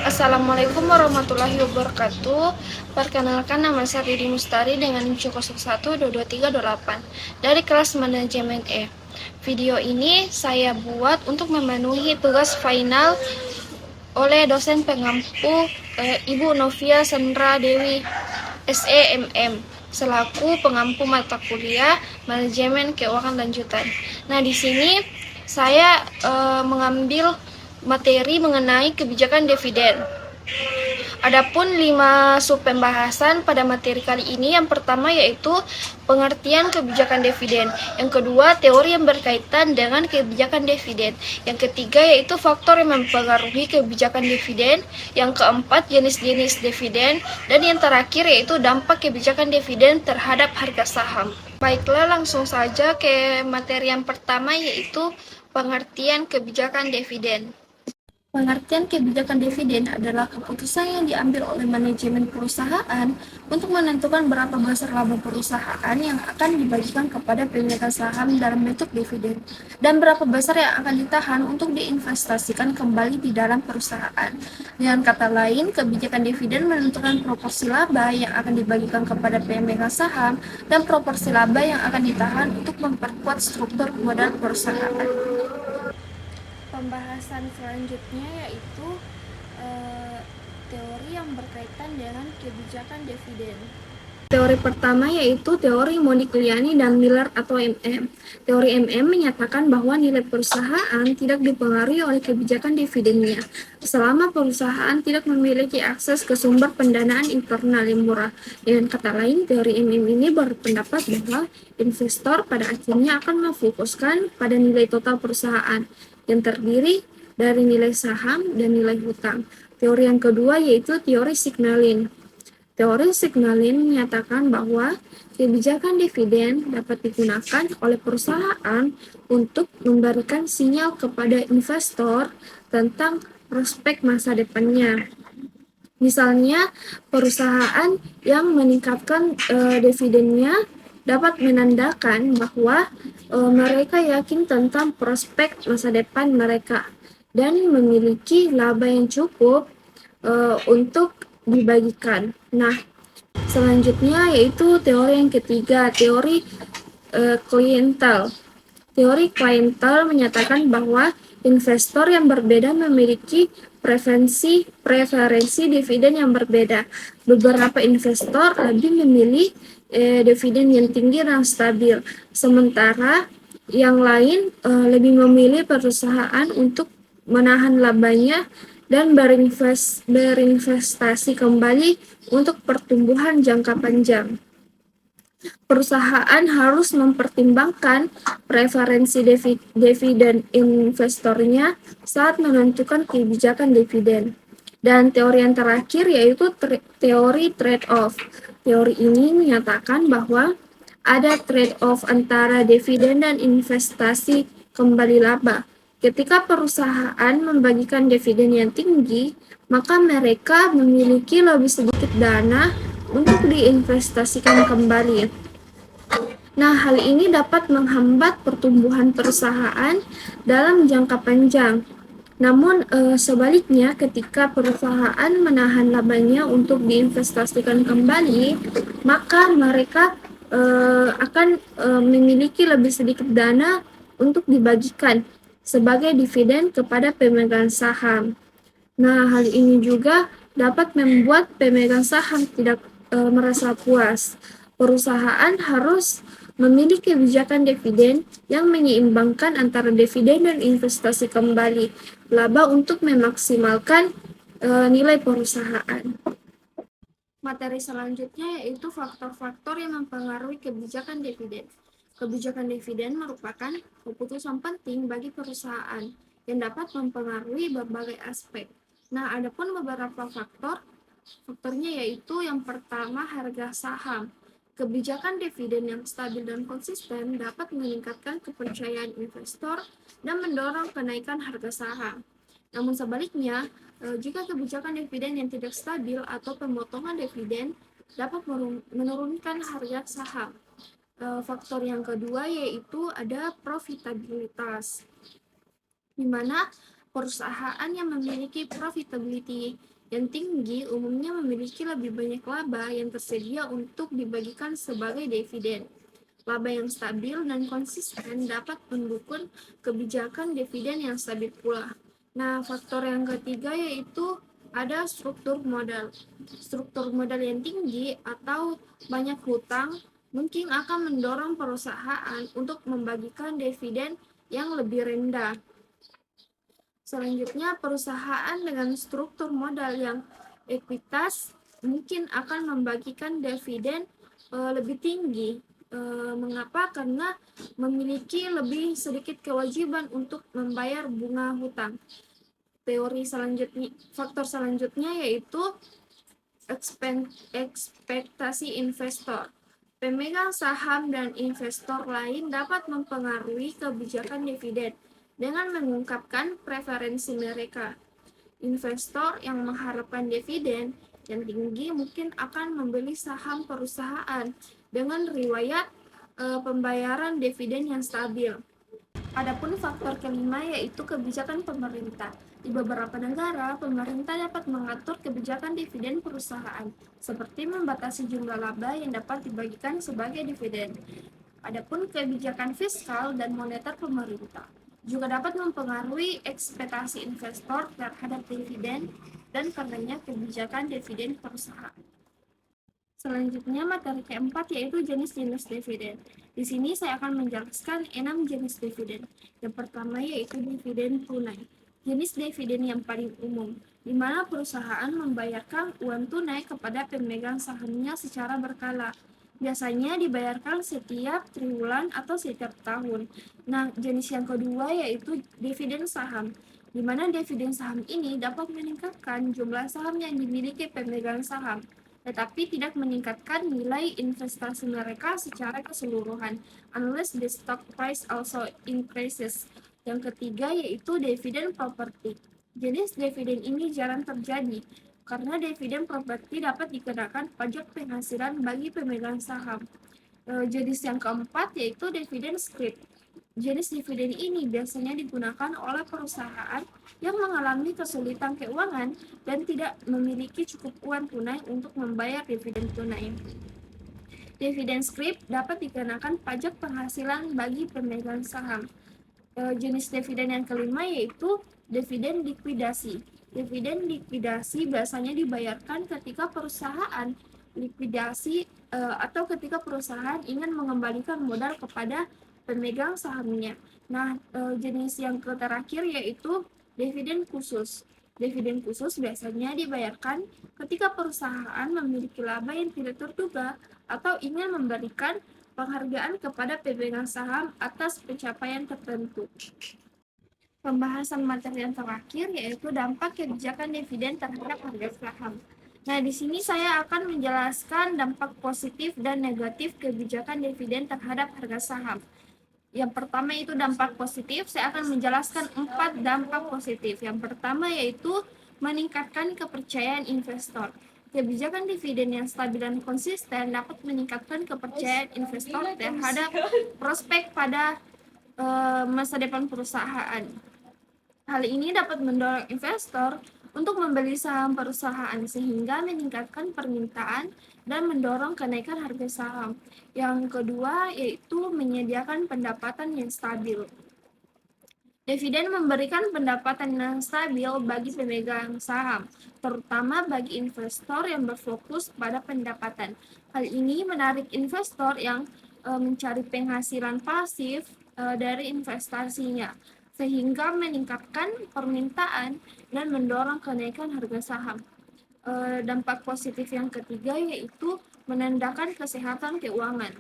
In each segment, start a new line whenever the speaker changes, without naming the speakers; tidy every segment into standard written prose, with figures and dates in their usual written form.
Assalamualaikum warahmatullahi wabarakatuh. Perkenalkan, nama saya Ridi Mustari dengan NIM 012238 dari kelas manajemen E. Video ini saya buat untuk memenuhi tugas final oleh dosen pengampu Ibu Novia Sandra Dewi SEMM selaku pengampu mata kuliah manajemen keuangan lanjutan. Nah, di sini saya mengambil materi mengenai kebijakan dividen. Adapun 5 sub pembahasan pada materi kali ini, yang pertama yaitu pengertian kebijakan dividen, yang kedua teori yang berkaitan dengan kebijakan dividen, yang ketiga yaitu faktor yang mempengaruhi kebijakan dividen, yang keempat jenis-jenis dividen, dan yang terakhir yaitu dampak kebijakan dividen terhadap harga saham. Baiklah, langsung saja ke materi yang pertama yaitu pengertian kebijakan dividen. Pengertian kebijakan dividen adalah keputusan yang diambil oleh manajemen perusahaan untuk menentukan berapa besar laba perusahaan yang akan dibagikan kepada pemegang saham dalam bentuk dividen, dan berapa besar yang akan ditahan untuk diinvestasikan kembali di dalam perusahaan. Dengan kata lain, kebijakan dividen menentukan proporsi laba yang akan dibagikan kepada pemegang saham dan proporsi laba yang akan ditahan untuk memperkuat struktur modal perusahaan. Pembahasan selanjutnya yaitu teori yang berkaitan dengan kebijakan dividen. Teori pertama yaitu teori Modigliani dan Miller atau MM. Teori MM menyatakan bahwa nilai perusahaan tidak dipengaruhi oleh kebijakan dividennya selama perusahaan tidak memiliki akses ke sumber pendanaan internal yang murah. Dengan kata lain, teori MM ini berpendapat bahwa investor pada akhirnya akan memfokuskan pada nilai total perusahaan yang terdiri dari nilai saham dan nilai hutang. Teori yang kedua yaitu teori Signalin. Teori Signalin menyatakan bahwa kebijakan dividen dapat digunakan oleh perusahaan untuk memberikan sinyal kepada investor tentang prospek masa depannya. Misalnya, perusahaan yang meningkatkan dividennya dapat menandakan bahwa mereka yakin tentang prospek masa depan mereka dan memiliki laba yang cukup untuk dibagikan. Nah, selanjutnya yaitu teori yang ketiga, teori klientel. Teori klientel menyatakan bahwa investor yang berbeda memiliki preferensi dividen yang berbeda. Beberapa investor lebih memilih dividen yang tinggi dan stabil, sementara yang lain lebih memilih perusahaan untuk menahan labanya dan berinvestasi kembali untuk pertumbuhan jangka panjang. Perusahaan harus mempertimbangkan preferensi dividen investornya saat menentukan kebijakan dividen. Dan teori yang terakhir yaitu teori trade-off. Teori ini menyatakan bahwa ada trade-off antara dividen dan investasi kembali laba. Ketika perusahaan membagikan dividen yang tinggi, maka mereka memiliki lebih sedikit dana untuk diinvestasikan kembali. Nah, hal ini dapat menghambat pertumbuhan perusahaan dalam jangka panjang. Namun, sebaliknya, ketika perusahaan menahan labanya untuk diinvestasikan kembali, maka mereka akan memiliki lebih sedikit dana untuk dibagikan sebagai dividen kepada pemegang saham. Nah, hal ini juga dapat membuat pemegang saham tidak merasa puas. Perusahaan harus memiliki kebijakan dividen yang menyeimbangkan antara dividen dan investasi kembali laba untuk memaksimalkan nilai perusahaan. Materi selanjutnya yaitu faktor-faktor yang mempengaruhi kebijakan dividen. Kebijakan dividen merupakan keputusan penting bagi perusahaan yang dapat mempengaruhi berbagai aspek. Nah, adapun beberapa faktornya yaitu yang pertama harga saham. Kebijakan dividen yang stabil dan konsisten dapat meningkatkan kepercayaan investor dan mendorong kenaikan harga saham. Namun sebaliknya, jika kebijakan dividen yang tidak stabil atau pemotongan dividen dapat menurunkan harga saham. Faktor yang kedua yaitu ada profitabilitas, di mana Perusahaan yang memiliki profitability yang tinggi umumnya memiliki lebih banyak laba yang tersedia untuk dibagikan sebagai dividen. Laba yang stabil dan konsisten dapat mendukung kebijakan dividen yang stabil pula. Nah, faktor yang ketiga yaitu ada struktur modal. Struktur modal yang tinggi atau banyak hutang mungkin akan mendorong perusahaan untuk membagikan dividen yang lebih rendah. Selanjutnya, perusahaan dengan struktur modal yang ekuitas mungkin akan membagikan dividen lebih tinggi. Mengapa? Karena memiliki lebih sedikit kewajiban untuk membayar bunga hutang. Faktor selanjutnya yaitu ekspektasi investor. Pemegang saham dan investor lain dapat mempengaruhi kebijakan dividen dengan mengungkapkan preferensi mereka. Investor yang mengharapkan dividen yang tinggi mungkin akan membeli saham perusahaan dengan riwayat pembayaran dividen yang stabil. Adapun faktor kelima yaitu kebijakan pemerintah. Di beberapa negara, pemerintah dapat mengatur kebijakan dividen perusahaan, seperti membatasi jumlah laba yang dapat dibagikan sebagai dividen. Adapun kebijakan fiskal dan moneter pemerintah juga dapat mempengaruhi ekspektasi investor terhadap dividen dan karenanya kebijakan dividen perusahaan. Selanjutnya, materi keempat yaitu jenis-jenis dividen. Di sini saya akan menjelaskan 6 jenis dividen. Yang pertama yaitu dividen tunai. Jenis dividen yang paling umum, di mana perusahaan membayarkan uang tunai kepada pemegang sahamnya secara berkala. Biasanya dibayarkan setiap triwulan atau setiap tahun. Nah, jenis yang kedua yaitu dividen saham, di mana dividen saham ini dapat meningkatkan jumlah saham yang dimiliki pemegang saham, tetapi tidak meningkatkan nilai investasi mereka secara keseluruhan, unless the stock price also increases. Yang ketiga yaitu dividen properti. Jenis dividen ini jarang terjadi, karena dividen properti dapat dikenakan pajak penghasilan bagi pemegang saham. Jenis yang keempat yaitu dividen scrip. Jenis dividen ini biasanya digunakan oleh perusahaan yang mengalami kesulitan keuangan dan tidak memiliki cukup uang tunai untuk membayar dividen tunai. Dividen scrip dapat dikenakan pajak penghasilan bagi pemegang saham. Jenis dividen yang kelima yaitu dividen likuidasi. Dividen likuidasi biasanya dibayarkan ketika perusahaan likuidasi atau ketika perusahaan ingin mengembalikan modal kepada pemegang sahamnya. Nah, jenis yang terakhir yaitu dividen khusus. Dividen khusus biasanya dibayarkan ketika perusahaan memiliki laba yang tidak terduga atau ingin memberikan penghargaan kepada pemegang saham atas pencapaian tertentu. Pembahasan materi yang terakhir yaitu dampak kebijakan dividen terhadap harga saham. Nah, di sini saya akan menjelaskan dampak positif dan negatif kebijakan dividen terhadap harga saham. Yang pertama itu dampak positif, saya akan menjelaskan 4 dampak positif. Yang pertama yaitu meningkatkan kepercayaan investor. Kebijakan dividen yang stabil dan konsisten dapat meningkatkan kepercayaan investor terhadap prospek pada masa depan perusahaan. Hal ini dapat mendorong investor untuk membeli saham perusahaan sehingga meningkatkan permintaan dan mendorong kenaikan harga saham. Yang kedua yaitu menyediakan pendapatan yang stabil. Dividen memberikan pendapatan yang stabil bagi pemegang saham, terutama bagi investor yang berfokus pada pendapatan. Hal ini menarik investor yang mencari penghasilan pasif dari investasinya, sehingga meningkatkan permintaan dan mendorong kenaikan harga saham. Dampak positif yang ketiga yaitu menandakan kesehatan keuangan,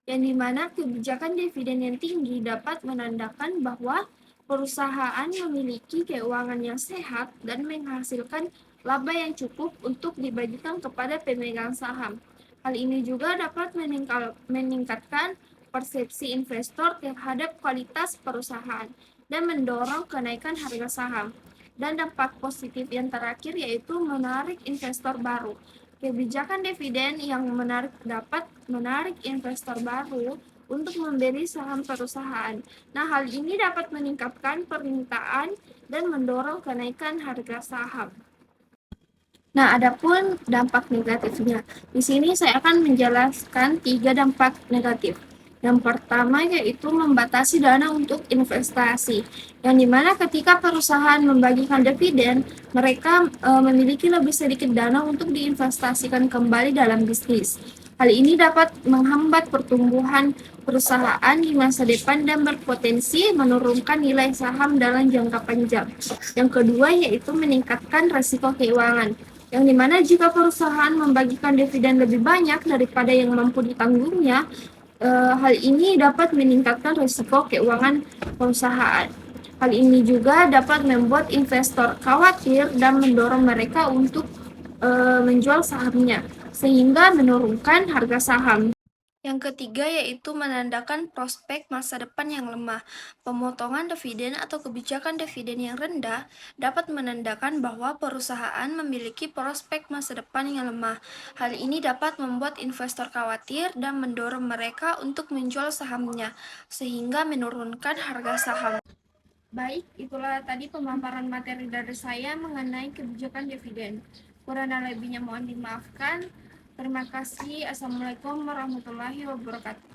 yang dimana kebijakan dividen yang tinggi dapat menandakan bahwa perusahaan memiliki keuangan yang sehat dan menghasilkan laba yang cukup untuk dibagikan kepada pemegang saham. Hal ini juga dapat meningkatkan persepsi investor terhadap kualitas perusahaan dan mendorong kenaikan harga saham. Dan dampak positif yang terakhir yaitu menarik investor baru. Kebijakan dividen yang dapat menarik investor baru untuk membeli saham perusahaan. Nah, hal ini dapat meningkatkan permintaan dan mendorong kenaikan harga saham. Nah, adapun dampak negatifnya. Di sini saya akan menjelaskan 3 dampak negatif. Yang pertama yaitu membatasi dana untuk investasi, yang dimana ketika perusahaan membagikan dividen, mereka memiliki lebih sedikit dana untuk diinvestasikan kembali dalam bisnis. Hal ini dapat menghambat pertumbuhan perusahaan di masa depan dan berpotensi menurunkan nilai saham dalam jangka panjang. Yang kedua yaitu meningkatkan risiko keuangan, yang dimana jika perusahaan membagikan dividen lebih banyak daripada yang mampu ditanggungnya, hal ini dapat meningkatkan risiko keuangan perusahaan. Hal ini juga dapat membuat investor khawatir dan mendorong mereka untuk menjual sahamnya, sehingga menurunkan harga saham. Yang ketiga yaitu menandakan prospek masa depan yang lemah. Pemotongan dividen atau kebijakan dividen yang rendah dapat menandakan bahwa perusahaan memiliki prospek masa depan yang lemah. Hal ini dapat membuat investor khawatir dan mendorong mereka untuk menjual sahamnya, sehingga menurunkan harga saham. Baik, itulah tadi pemaparan materi dari saya mengenai kebijakan dividen. Kurang dan lebihnya mohon dimaafkan. Terima kasih. Assalamualaikum warahmatullahi wabarakatuh.